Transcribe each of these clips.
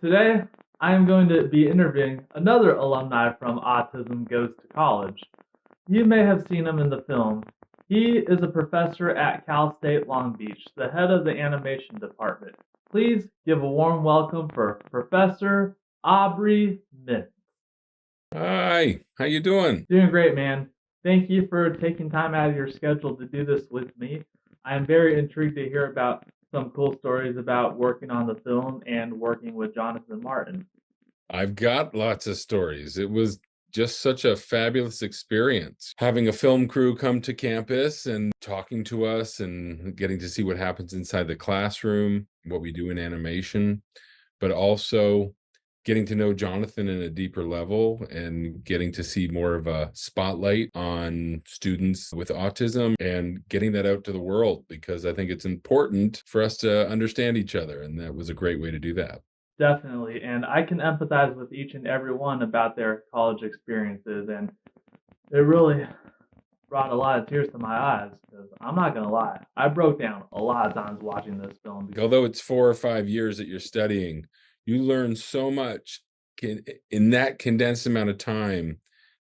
Today, I am going to be interviewing another alumni from Autism Goes to College. You may have seen him in the film. He is a professor at Cal State Long Beach, the head of the animation department. Please give a warm welcome for Professor Aubry Mintz. Hi, how you doing? Doing great, man. Thank you for taking time out of your schedule to do this with me. I am very intrigued to hear about some cool stories about working on the film and working with Jonathan Martin. I've got lots of stories. It was just such a fabulous experience having a film crew come to campus and talking to us and getting to see what happens inside the classroom, what we do in animation, but also getting to know Jonathan in a deeper level and getting to see more of a spotlight on students with autism and getting that out to the world because I think it's important for us to understand each other. And that was a great way to do that. Definitely. And I can empathize with each and every one about their college experiences. And it really brought a lot of tears to my eyes because I'm not going to lie. I broke down a lot of times watching this film. Although it's 4 or 5 years that you're studying, you learn so much in that condensed amount of time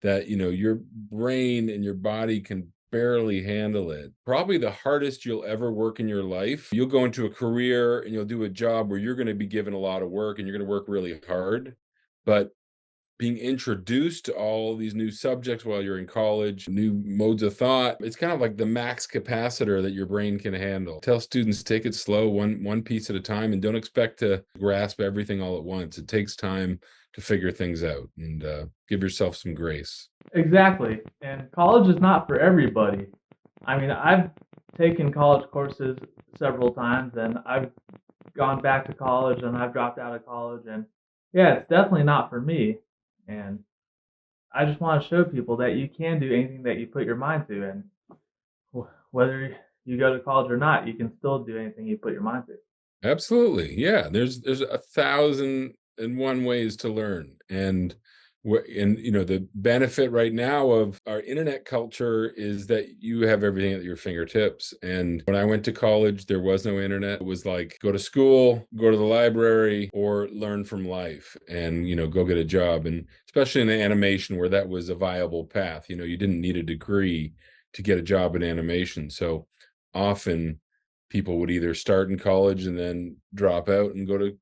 that, your brain and your body can barely handle it. Probably the hardest you'll ever work in your life. You'll go into a career and you'll do a job where you're gonna be given a lot of work and you're gonna work really hard, but being introduced to all these new subjects while you're in college, new modes of thought. It's kind of like the max capacitor that your brain can handle. Tell students take it slow, one piece at a time, and don't expect to grasp everything all at once. It takes time to figure things out, and give yourself some grace. Exactly. And college is not for everybody. I mean, I've taken college courses several times and I've gone back to college and I've dropped out of college. And yeah, it's definitely not for me. And I just want to show people that you can do anything that you put your mind to. And whether you go to college or not, you can still do anything you put your mind to. Absolutely. Yeah. There's 1,001 ways to learn. The benefit right now of our internet culture is that you have everything at your fingertips. And when I went to college, there was no internet. It was like go to school, go to the library, or learn from life and, go get a job. And especially in animation where that was a viable path, you didn't need a degree to get a job in animation. So often people would either start in college and then drop out and go to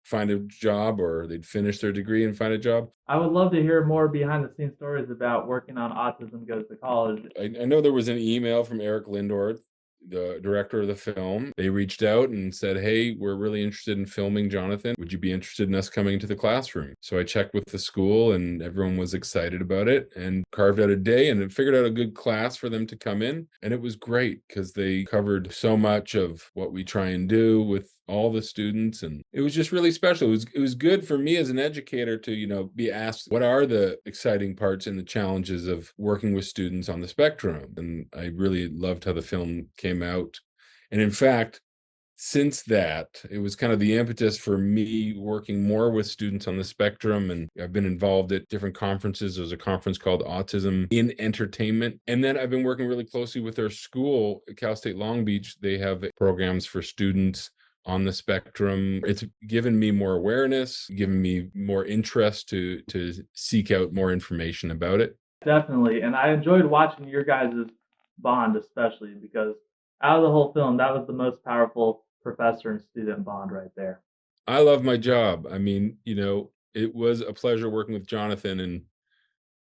find a job, or they'd finish their degree and find a job. I would love to hear more behind the scenes stories about working on Autism Goes to College. I know there was an email from Eric Lindor, the director of the film. They reached out and said, "Hey, we're really interested in filming Jonathan. Would you be interested in us coming to the classroom?" So I checked with the school and everyone was excited about it and carved out a day and figured out a good class for them to come in. And it was great because they covered so much of what we try and do with all the students, and it was just really special. It was good for me as an educator to be asked what are the exciting parts and the challenges of working with students on the spectrum, and I really loved how the film came out. And in fact, since that, it was kind of the impetus for me working more with students on the spectrum. And I've been involved at different conferences. There's a conference called Autism in Entertainment. And then I've been working really closely with their school at Cal State Long Beach. They have programs for students on the spectrum. It's given me more awareness, given me more interest to seek out more information about it. Definitely. And I enjoyed watching your guys' bond, especially because out of the whole film, that was the most powerful professor and student bond right there. I love my job. I mean, it was a pleasure working with Jonathan, and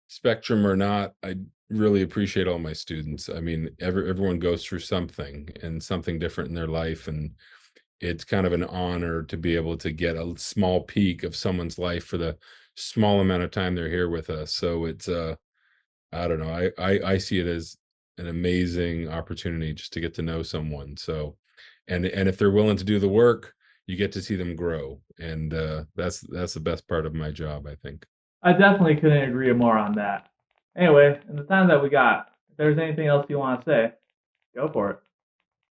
spectrum or not, I really appreciate all my students. I mean, everyone goes through something and something different in their life, and it's kind of an honor to be able to get a small peek of someone's life for the small amount of time they're here with us. So it's I don't know. I see it as an amazing opportunity just to get to know someone. So and if they're willing to do the work, you get to see them grow. And that's the best part of my job, I think. I definitely couldn't agree more on that. Anyway, in the time that we got, if there's anything else you want to say, go for it.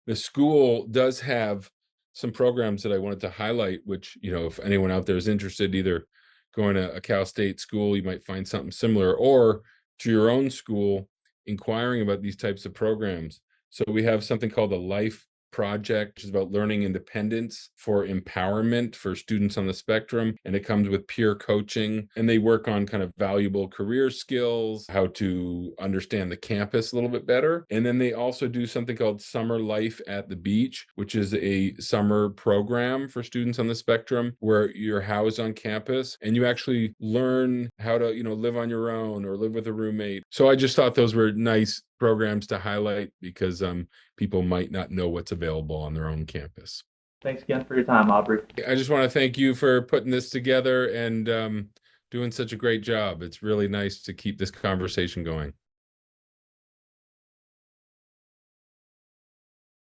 The school does have some programs that I wanted to highlight, which, if anyone out there is interested, either going to a Cal State school, you might find something similar, or to your own school, inquiring about these types of programs. So we have something called the Life project, which is about learning independence for empowerment for students on the spectrum. And it comes with peer coaching, and they work on kind of valuable career skills, how to understand the campus a little bit better. And then they also do something called Summer Life at the Beach, which is a summer program for students on the spectrum where you're housed on campus and you actually learn how to, live on your own or live with a roommate. So I just thought those were nice programs to highlight because people might not know what's available on their own campus. Thanks again for your time, Aubrey. I just want to thank you for putting this together and doing such a great job. It's really nice to keep this conversation going.